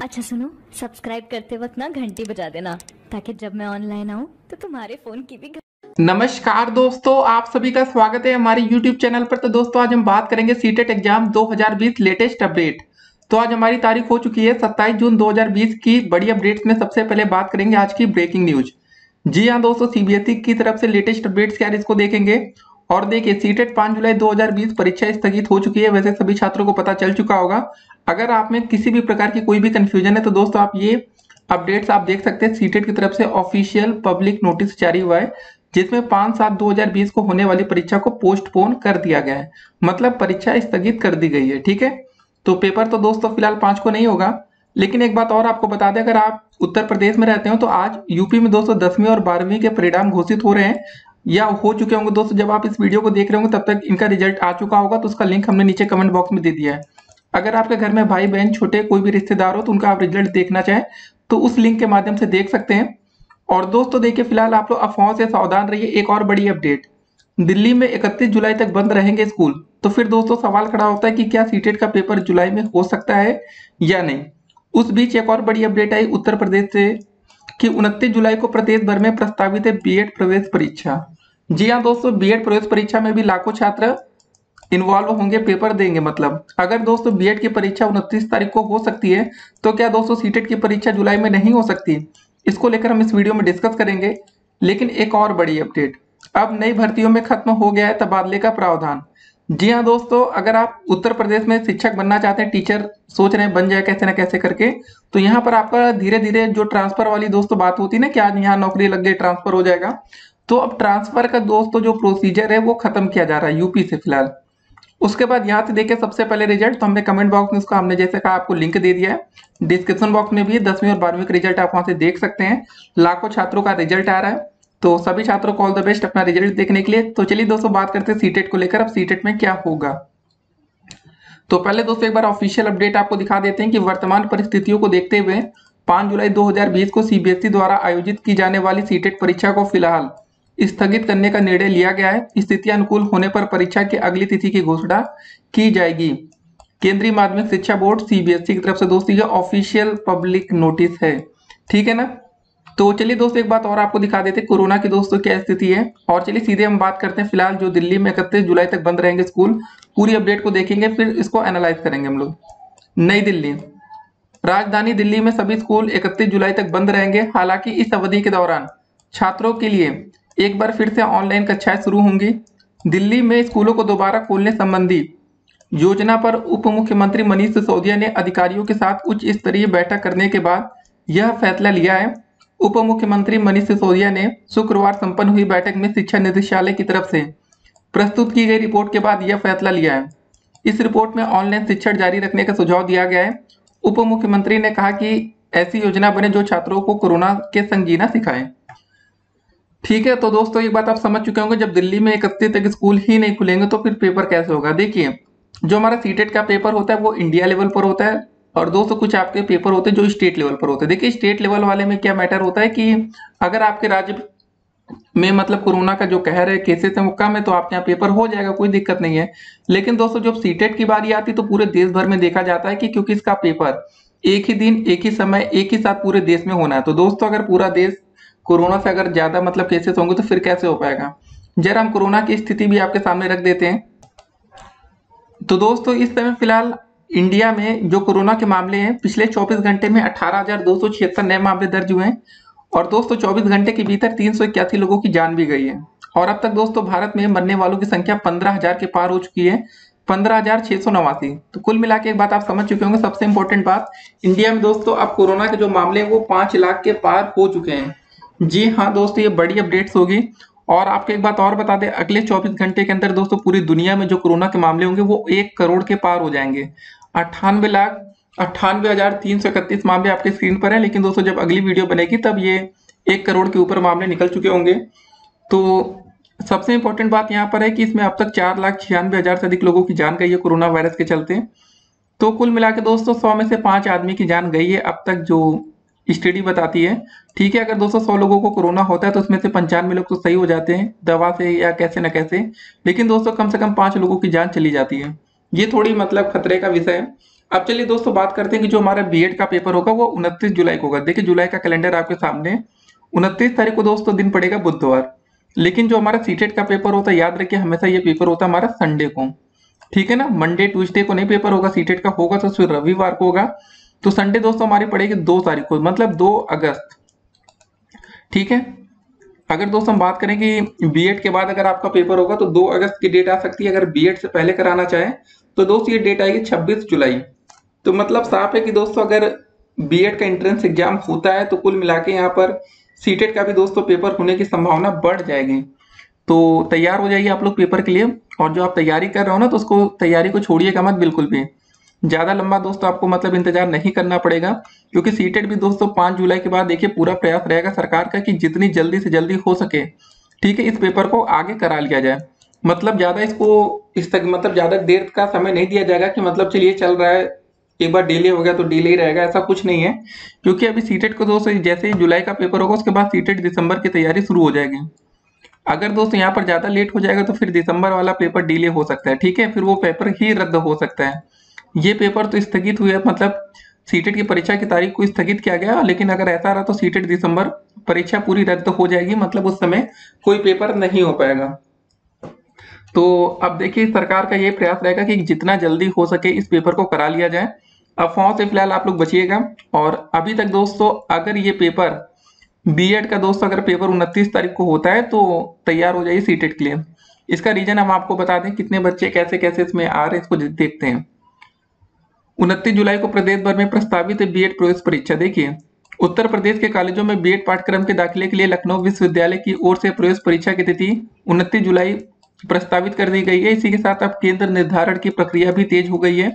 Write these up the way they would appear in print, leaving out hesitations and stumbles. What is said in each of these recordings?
अच्छा सुनो, सब्सक्राइब करते वक्त ना घंटी बजा देना ताकि जब मैं ऑनलाइन आऊँ तो तुम्हारे फोन की भी नमस्कार दोस्तों, आप सभी का स्वागत है हमारे YouTube चैनल पर। तो दोस्तों आज हम बात करेंगे सीटेट एग्जाम 2020 लेटेस्ट अपडेट। तो आज हमारी तारीख हो चुकी है 27 जून 2020 की। बड़ी अपडेट्स में सबसे पहले बात करेंगे आज की ब्रेकिंग न्यूज। जी हाँ दोस्तों, सीबीएसई की तरफ से लेटेस्ट अपडेट्स क्या है इसको देखेंगे। और देखिए, सीटेट 5 जुलाई 2020 परीक्षा स्थगित हो चुकी है। वैसे सभी छात्रों को पता चल चुका होगा। अगर आप में किसी भी प्रकार की कोई भी कंफ्यूजन है तो दोस्तों आप ये अपडेट्स आप देख सकते हैं। सीटेट की तरफ से ऑफिशियल पब्लिक नोटिस जारी हुआ है जिसमें 5/7/2020 को होने वाली परीक्षा को पोस्टपोन कर दिया गया है। मतलब परीक्षा स्थगित कर दी गई है। ठीक है, तो पेपर तो दोस्तों फिलहाल 5 को नहीं होगा। लेकिन एक बात और आपको बता दें, अगर आप उत्तर प्रदेश में रहते हो तो आज यूपी में दोस्तों 10वीं और 12वीं के परिणाम घोषित हो रहे हैं या हो चुके होंगे। दोस्तों जब आप इस वीडियो को देख रहे होंगे तब तक इनका रिजल्ट आ चुका होगा। तो उसका लिंक हमने नीचे कमेंट बॉक्स में दे दिया है। अगर आपके घर में भाई बहन छोटे कोई भी रिश्तेदार हो तो उनका आप रिजल्ट देखना चाहें तो उस लिंक के माध्यम से देख सकते हैं। और दोस्तों देखिए, फिलहाल आप लोग अफवाहों से सावधान रहिए। एक और बड़ी अपडेट, दिल्ली में 31 जुलाई तक बंद रहेंगे स्कूल। तो फिर दोस्तों सवाल खड़ा होता है कि क्या सीटेट का पेपर जुलाई में हो सकता है या नहीं। उस बीच एक और बड़ी अपडेट आई उत्तर प्रदेश से कि 29 जुलाई को प्रदेश भर में प्रस्तावित है बीएड प्रवेश परीक्षा। जी हाँ दोस्तों, बीएड प्रवेश परीक्षा में भी लाखों छात्र इन्वॉल्व होंगे, पेपर देंगे। मतलब अगर दोस्तों बीएड की परीक्षा 29 तारीख को हो सकती है तो क्या दोस्तों सीटेट की परीक्षा जुलाई में नहीं हो सकती। इसको लेकर हम इस वीडियो में डिस्कस करेंगे। लेकिन एक और बड़ी अपडेट, अब नई भर्तियों में खत्म हो गया है तबादले का प्रावधान। जी हाँ दोस्तों, अगर आप उत्तर प्रदेश में शिक्षक बनना चाहते हैं, टीचर सोच रहे हैं बन जाए कैसे ना कैसे करके, तो यहाँ पर आपका धीरे धीरे जो ट्रांसफर वाली दोस्तों बात होती है ना कि आज यहाँ नौकरी लग गई ट्रांसफर हो जाएगा, तो अब ट्रांसफर का दोस्तों जो प्रोसीजर है वो खत्म किया जा रहा है यूपी से फिलहाल। उसके बाद यहाँ से देखिए सबसे पहले रिजल्ट तो हमने कमेंट बॉक्स में उसका हमने जैसे कहा आपको लिंक दे दिया है। डिस्क्रिप्शन बॉक्स में भी 10वीं और 12वीं का रिजल्ट आप वहां से देख सकते हैं। लाखों छात्रों का रिजल्ट आ रहा है। तो सभी छात्रों को ऑल द बेस्ट अपना रिजल्ट देखने के लिए। तो चलिए दोस्तों बात करते हैं सीटेट को लेकर। अब सीटेट में क्या होगा, तो पहले दोस्तों एक बार ऑफिशियल अपडेट आपको दिखा देते हैं कि वर्तमान परिस्थितियों को देखते हुए 5 जुलाई 2020 को सीबीएसई द्वारा आयोजित की जाने वाली सीटेट परीक्षा को फिलहाल स्थगित करने का निर्णय लिया गया है। स्थिति अनुकूल होने पर परीक्षा की अगली तिथि की घोषणा की जाएगी। केंद्रीय माध्यमिक शिक्षा बोर्ड सीबीएसई की तरफ से दोस्तों ये ऑफिशियल पब्लिक नोटिस है। ठीक है ना। तो चलिए दोस्तों एक बात और आपको दिखा देते हैं कोरोना की दोस्तों क्या स्थिति है। और चलिए सीधे हम बात करते हैं फिलहाल जो दिल्ली में 31 जुलाई तक बंद रहेंगे स्कूल। पूरी अपडेट को देखेंगे फिर इसको एनालाइज करेंगे हम लोग। नई दिल्ली, राजधानी दिल्ली में सभी स्कूल 31 जुलाई तक बंद रहेंगे। हालांकि इस अवधि के दौरान छात्रों के लिए एक बार फिर से ऑनलाइन कक्षाएं शुरू होंगी। दिल्ली में स्कूलों को दोबारा खोलने संबंधी योजना पर उप मुख्यमंत्री मनीष सिसोदिया ने अधिकारियों के साथ उच्च स्तरीय बैठक करने के बाद यह फैसला लिया है। उप मुख्यमंत्री मनीष सिसोदिया ने शुक्रवार संपन्न हुई बैठक में शिक्षा निदेशालय की तरफ से प्रस्तुत की गई रिपोर्ट के बाद यह फैसला लिया है। इस रिपोर्ट में ऑनलाइन शिक्षण जारी रखने का सुझाव दिया गया है। उप मुख्यमंत्री ने कहा कि ऐसी योजना बने जो छात्रों को कोरोना के संग जीना सिखाए। ठीक है, तो दोस्तों एक बात आप समझ चुके होंगे, जब दिल्ली में 31 तक स्कूल ही नहीं खुलेंगे तो फिर पेपर कैसे होगा। देखिए, जो हमारा सीटेट का पेपर होता है वो इंडिया लेवल पर होता है और दोस्तों कुछ आपके पेपर होते हैं जो स्टेट लेवल पर होते हैं। देखिए स्टेट लेवल वाले में क्या मैटर होता है कि अगर आपके राज्य में मतलब कोरोना का जो कहर है, केसेस है वो कम है, तो आपके यहाँ पेपर हो जाएगा, कोई दिक्कत नहीं है। लेकिन दोस्तों जब सीटेट की बारी आती है तो पूरे देश भर में देखा जाता है कि क्योंकि इसका पेपर एक ही दिन एक ही समय एक ही साथ पूरे देश में होना है। तो दोस्तों अगर पूरा देश कोरोना से अगर ज्यादा मतलब केसेस होंगे तो फिर कैसे हो पाएगा। जरा हम कोरोना की स्थिति भी आपके सामने रख देते हैं। तो दोस्तों इस समय फिलहाल इंडिया में जो कोरोना के मामले हैं पिछले 24 घंटे में 18,276 नए मामले दर्ज हुए हैं। और दोस्तों 24 घंटे के भीतर 381 लोगों की जान भी गई है। और अब तक दोस्तों भारत में मरने वालों की संख्या 15,000 के पार हो चुकी है, 15,689। तो कुल मिला के एक बात आप समझ चुके होंगे, सबसे इंपॉर्टेंट बात, इंडिया में दोस्तों अब कोरोना के जो मामले हैं वो 5 लाख के पार हो चुके हैं। जी हाँ दोस्तों, ये बड़ी अपडेट्स होगी। और आपको एक बात और बता दें, अगले 24 घंटे के अंदर दोस्तों पूरी दुनिया में जो कोरोना के मामले होंगे वो 1 करोड़ के पार हो जाएंगे। 98,98,331 मामले आपके स्क्रीन पर है। लेकिन दोस्तों जब अगली वीडियो बनेगी तब ये 1 करोड़ के ऊपर मामले निकल चुके होंगे। तो सबसे इंपॉर्टेंट बात यहाँ पर है कि इसमें अब तक 4,96,000 से अधिक लोगों की जान गई है कोरोना वायरस के चलते। तो कुल मिला के दोस्तों 100 में से 5 आदमी की जान गई है अब तक, जो स्टडी बताती है। ठीक है, अगर दोस्तों 100 लोगों को कोरोना होता है तो उसमें से 95 लोग तो सही हो जाते हैं दवा से या कैसे न कैसे। लेकिन दोस्तों कम से कम 5 लोगों की जान चली जाती है। ये थोड़ी मतलब खतरे का विषय है। अब चलिए दोस्तों बात करते हैं कि जो हमारा बीएड का पेपर होगा वो 29 जुलाई को होगा। देखिए जुलाई का कैलेंडर आपके सामने, 29 तारीख को दोस्तों दिन पड़ेगा बुधवार। लेकिन जो हमारा सीटेट का पेपर होता है, याद रखिए हमेशा ये पेपर होता है हमारा संडे को, ठीक है ना। मंडे ट्यूसडे को नहीं पेपर होगा, सीटेट का होगा तो फिर रविवार को होगा। तो संडे दोस्तों हमारी पड़ेगी 2 तारीख को, मतलब 2 अगस्त, ठीक है। अगर दोस्तों हम बात करें कि बीएड के बाद अगर आपका पेपर होगा तो 2 अगस्त की डेट आ सकती है। अगर बीएड से पहले कराना चाहें तो दोस्तों ये डेट आएगी 26 जुलाई। तो मतलब साफ है कि दोस्तों अगर बीएड का एंट्रेंस एग्जाम होता है तो कुल मिला के यहाँ पर सीटेट का भी दोस्तों पेपर होने की संभावना बढ़ जाएगी। तो तैयार हो जाइए आप लोग पेपर के लिए। और जो आप तैयारी कर रहे हो ना तो उसको तैयारी को छोड़िएगा मत बिल्कुल भी। ज्यादा लंबा दोस्तों आपको मतलब इंतजार नहीं करना पड़ेगा, क्योंकि सीटेट भी दोस्तों 5 जुलाई के बाद देखिए पूरा प्रयास रहेगा सरकार का कि जितनी जल्दी से जल्दी हो सके, ठीक है, इस पेपर को आगे करा लिया जाए। मतलब ज्यादा इसको इस तक मतलब ज्यादा देर का समय नहीं दिया जाएगा कि मतलब चलिए चल रहा है, एक बार डिले हो गया तो डिले ही रहेगा, ऐसा कुछ नहीं है। क्योंकि अभी सीटेट को दोस्तों जैसे ही जुलाई का पेपर होगा उसके बाद सीटेट दिसंबर की तैयारी शुरू हो जाएगी। अगर दोस्तों यहाँ पर ज्यादा लेट हो जाएगा तो फिर दिसंबर वाला पेपर डिले हो सकता है, ठीक है, फिर वो पेपर ही रद्द हो सकता है। ये पेपर तो स्थगित हुए, मतलब सीटेट की परीक्षा की तारीख को स्थगित किया गया, लेकिन अगर ऐसा रहा तो सीटेट दिसंबर परीक्षा पूरी रद्द हो जाएगी, मतलब उस समय कोई पेपर नहीं हो पाएगा। तो अब देखिए सरकार का ये प्रयास रहेगा कि जितना जल्दी हो सके इस पेपर को करा लिया जाए। अफवाहों से फिलहाल आप लोग बचिएगा। और अभी तक दोस्तों अगर ये पेपर बीएड का दोस्तों अगर पेपर 29 तारीख को होता है तो तैयार हो जाइए सीटेट के लिए। इसका रीजन हम आपको बता दें, कितने बच्चे कैसे कैसे इसमें आ रहे हैं इसको देखते हैं। 29 जुलाई को प्रदेश भर में प्रस्तावित है बीएड प्रवेश परीक्षा। देखिए उत्तर प्रदेश के कॉलेजों में बीएड पाठ्यक्रम के दाखिले के लिए लखनऊ विश्वविद्यालय की ओर से प्रवेश परीक्षा की तिथि 29 जुलाई प्रस्तावित कर दी गई है। इसी के साथ अब केंद्र निर्धारण की प्रक्रिया भी तेज हो गई है।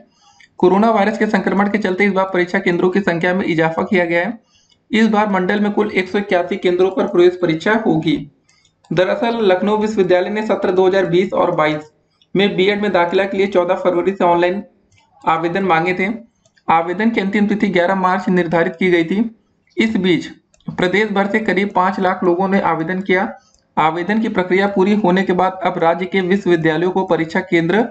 कोरोना वायरस के संक्रमण के चलते इस बार परीक्षा केंद्रों की संख्या में इजाफा किया गया है। इस बार मंडल में कुल 181 केंद्रों पर प्रवेश परीक्षा होगी। दरअसल लखनऊ विश्वविद्यालय ने सत्र 2020 और 22 में बीएड में दाखिला के लिए 14 फरवरी से ऑनलाइन आवेदन मांगे थे। आवेदन की अंतिम तिथि 11 मार्च निर्धारित की गई थी। इस बीच प्रदेश भर से करीब 5 लाख लोगों ने आवेदन किया। आवेदन की प्रक्रिया पूरी होने के बाद अब राज्य के विश्वविद्यालयों को परीक्षा केंद्र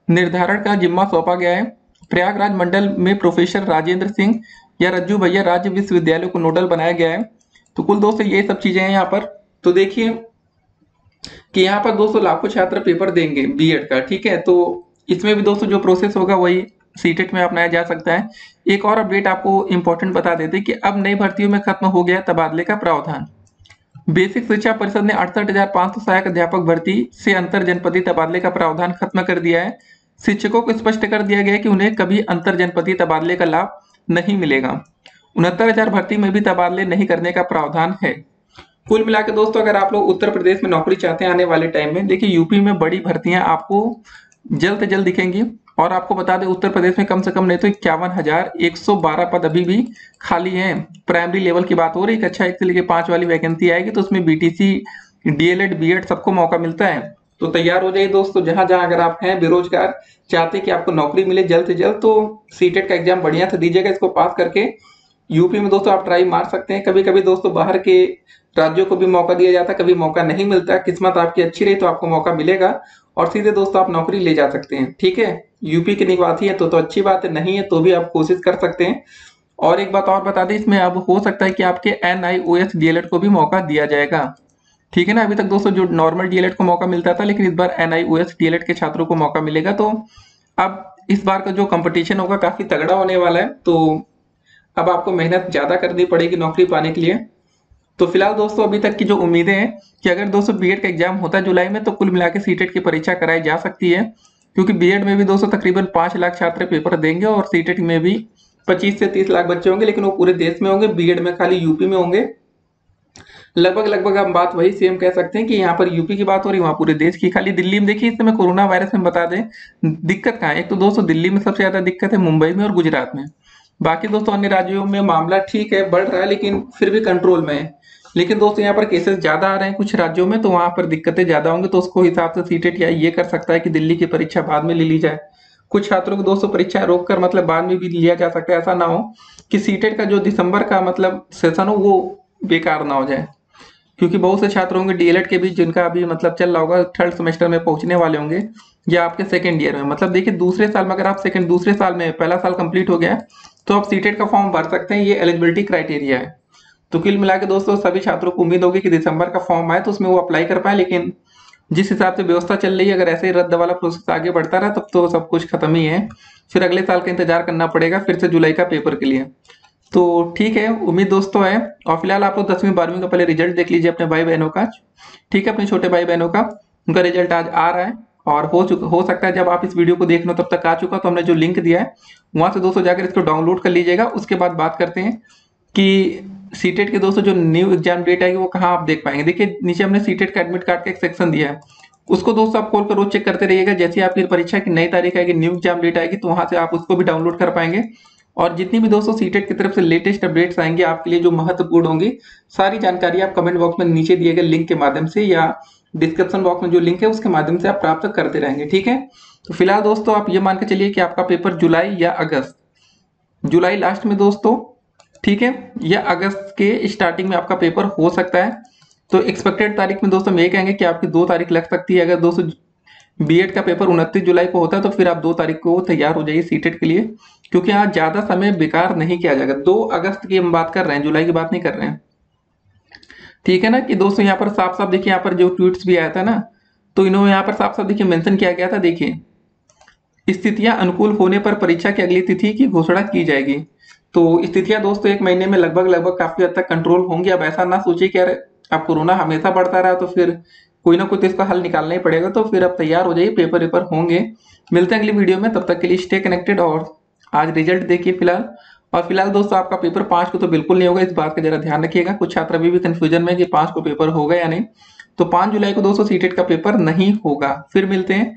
निर्धारण का जिम्मा सौंपा गया है। प्रयागराज मंडल में प्रोफेसर राजेंद्र सिंह या रज्जू भैया राज्य विश्वविद्यालय को नोडल बनाया गया है। तो कुल दोस्तों ये सब चीजें हैं यहाँ पर। तो देखिए कि यहाँ पर दोस्तों लाखों छात्र पेपर देंगे बीएड का, ठीक है। तो इसमें भी दोस्तों जो प्रोसेस होगा वही सीटेट में अपनाया जा सकता है। एक और अपडेट आपको इंपॉर्टेंट बता देते कि अब नई भर्तियों में खत्म हो गया तबादले का प्रावधान। बेसिक शिक्षा परिषद ने 68,500 सहायक अध्यापक भर्ती से अंतर जनपदीय तबादले का प्रावधान खत्म कर दिया है। शिक्षकों को स्पष्ट कर दिया गया है कि उन्हें कभी अंतर जनपदीय तबादले का लाभ नहीं मिलेगा। 69,000 भर्ती में भी तबादले नहीं करने का प्रावधान है। कुल मिला के दोस्तों अगर आप लोग उत्तर प्रदेश में नौकरी चाहते हैं आने वाले टाइम में, देखिए यूपी में बड़ी भर्तियां आपको जल्द से जल्द दिखेंगी। और आपको बता दें उत्तर प्रदेश में कम से कम नहीं तो 51,112 पद अभी भी खाली हैं। प्राइमरी लेवल की बात हो रही है, कक्षा 1 से लेकर 5 वाली वैकेंसी आएगी तो उसमें बीटीसी डीएलएड बीएड सबको मौका मिलता है। तो तैयार हो जाइए दोस्तों, जहां जहां अगर आप हैं बेरोजगार, चाहते कि आपको नौकरी मिले जल्द से जल्द, तो सीटेट का एग्जाम बढ़िया से दीजिएगा। इसको पास करके यूपी में दोस्तों आप ट्राई मार सकते हैं। कभी कभी दोस्तों बाहर के राज्यों को भी मौका दिया जाता है, कभी मौका नहीं मिलता। किस्मत आपकी अच्छी रही तो आपको मौका मिलेगा और सीधे दोस्तों आप नौकरी ले जा सकते हैं, ठीक है। यूपी के निवासी है तो अच्छी बात है, नहीं है तो भी आप कोशिश कर सकते हैं। और एक बात और बता दें, इसमें अब हो सकता है कि आपके NIOS डीएलएड को भी मौका दिया जाएगा, ठीक है ना। अभी तक दोस्तों जो नॉर्मल डीएलएड को मौका मिलता था, लेकिन इस बार NIOS डीएलएड के छात्रों को मौका मिलेगा। तो अब इस बार का जो कंपटीशन होगा काफी तगड़ा होने वाला है। तो अब आपको मेहनत ज्यादा करनी पड़ेगी नौकरी पाने के लिए। तो फिलहाल दोस्तों अभी तक की जो उम्मीदें हैं कि अगर दोस्तों बीएड का एग्जाम होता है जुलाई में तो कुल मिला के सीटेट की परीक्षा कराई जा सकती है। क्योंकि बीएड में भी दोस्तों तकरीबन 5 लाख छात्र पेपर देंगे और सीटेट में भी 25 से 30 लाख बच्चे होंगे, लेकिन वो पूरे देश में होंगे, बीएड में खाली यूपी में होंगे। लगभग हम बात वही सेम कह सकते हैं कि यहाँ पर यूपी की बात हो रही है, वहाँ पूरे देश की। खाली दिल्ली में देखिए इस समय कोरोना वायरस में बता दें दिक्कत कहाँ है। एक तो दोस्तों दिल्ली में सबसे ज्यादा दिक्कत है, मुंबई में और गुजरात में। बाकी दोस्तों अन्य राज्यों में मामला ठीक है, बढ़ रहा है, लेकिन फिर भी कंट्रोल में है। लेकिन दोस्तों यहाँ पर केसेस ज्यादा आ रहे हैं कुछ राज्यों में, तो वहां पर दिक्कतें ज्यादा होंगी। तो उसको हिसाब से सीटेट या ये कर सकता है कि दिल्ली की परीक्षा बाद में ले ली जाए। कुछ छात्रों को दोस्तों परीक्षा रोक कर मतलब बाद में भी लिया जा सकता है। ऐसा ना हो कि सीटेट का जो दिसंबर का मतलब सेशन हो वो बेकार ना हो जाए। क्योंकि बहुत से छात्र होंगे डीएलएड के भी जिनका अभी मतलब चल रहा होगा, थर्ड सेमेस्टर में पहुंचने वाले होंगे, या आपके सेकेंड ईयर में। मतलब देखिए दूसरे साल में अगर आप दूसरे साल में पहला साल कंप्लीट हो गया है तो आप सीटेट का फॉर्म भर सकते हैं, ये एलिजिबिलिटी क्राइटेरिया है। तो कुल मिला के दोस्तों सभी छात्रों को उम्मीद होगी कि दिसंबर का फॉर्म आए तो उसमें वो अप्लाई कर पाए, लेकिन जिस हिसाब से व्यवस्था चल रही है अगर ऐसे ही रद्द वाला प्रोसेस आगे बढ़ता रहा तब तो सब कुछ खत्म ही है, फिर अगले साल का इंतजार करना पड़ेगा फिर से जुलाई का पेपर के लिए। तो ठीक है, उम्मीद दोस्तों है। और फिलहाल आप लोग 10वीं 12वीं का पहले रिजल्ट देख लीजिए अपने भाई बहनों का, ठीक है, अपने छोटे भाई बहनों का, उनका रिजल्ट आज आ रहा है और हो सकता है जब आप इस वीडियो को देख लो तब तक आ चुका, तो हमने जो लिंक दिया है वहां से दोस्तों जाकर इसको डाउनलोड कर लीजिएगा। उसके बाद बात करते हैं कि सीटेट के दोस्तों जो न्यू एग्जाम डेट आएगी वो कहाँ आप देख पाएंगे। देखिए नीचे हमने सीटेट का एडमिट कार्ड का एक सेक्शन दिया है, उसको दोस्तों आप खोल कर रोज चेक करते रहिएगा। जैसे आपकी परीक्षा की नई तारीख आएगी, न्यू एग्जाम डेट आएगी, तो वहां से आप उसको भी डाउनलोड कर पाएंगे। और जितनी भी दोस्तों सीटेट की तरफ से लेटेस्ट अपडेट्स आएंगे आपके लिए जो महत्वपूर्ण होंगी, सारी जानकारी आप कमेंट बॉक्स में नीचे दिए गए लिंक के माध्यम से या डिस्क्रिप्शन बॉक्स में जो लिंक है उसके माध्यम से आप प्राप्त करते रहेंगे, ठीक है। तो फिलहाल दोस्तों आप ये मान के चलिए कि आपका पेपर जुलाई या अगस्त, जुलाई लास्ट में दोस्तों, ठीक है, या अगस्त के स्टार्टिंग में आपका पेपर हो सकता है। तो एक्सपेक्टेड तारीख में दोस्तों हम ये कहेंगे कि आपकी 2 तारीख लग सकती है। अगर दोस्तों बीएड का पेपर 29 जुलाई को होता है तो फिर आप 2 तारीख को तैयार हो जाइए सीटेट के लिए, क्योंकि यहाँ ज्यादा समय बेकार नहीं किया जाएगा। 2 अगस्त की हम बात कर रहे हैं, जुलाई की बात नहीं कर रहे हैं, ठीक है ना। कि दोस्तों यहाँ पर साफ साफ देखिए, यहाँ पर जो ट्वीट्स भी आया था ना, तो इन्होंने यहाँ पर साफ साफ देखिए मेंशन किया गया था। देखिए स्थितियां अनुकूल होने पर परीक्षा की अगली तिथि की घोषणा की जाएगी। तो स्थितियां दोस्तों 1 महीने में लगभग काफी हद तक कंट्रोल होंगी। अब ऐसा ना सोचिए कि यार अब कोरोना हमेशा बढ़ता रहा तो फिर कोई ना कोई तो इसका हल निकालना ही पड़ेगा। तो फिर अब तैयार हो जाइए, पेपर वेपर होंगे। मिलते हैं अगली वीडियो में, तब तक के लिए स्टे कनेक्टेड और आज रिजल्ट देखिए फिलहाल। और फिलहाल दोस्तों आपका पेपर 5 को तो बिल्कुल नहीं होगा, इस बात का जरा ध्यान रखिएगा। कुछ छात्र अभी भी कंफ्यूजन में कि 5 को पेपर होगा या नहीं। तो 5 जुलाई को दोस्तों सीटेट का पेपर नहीं होगा। फिर मिलते हैं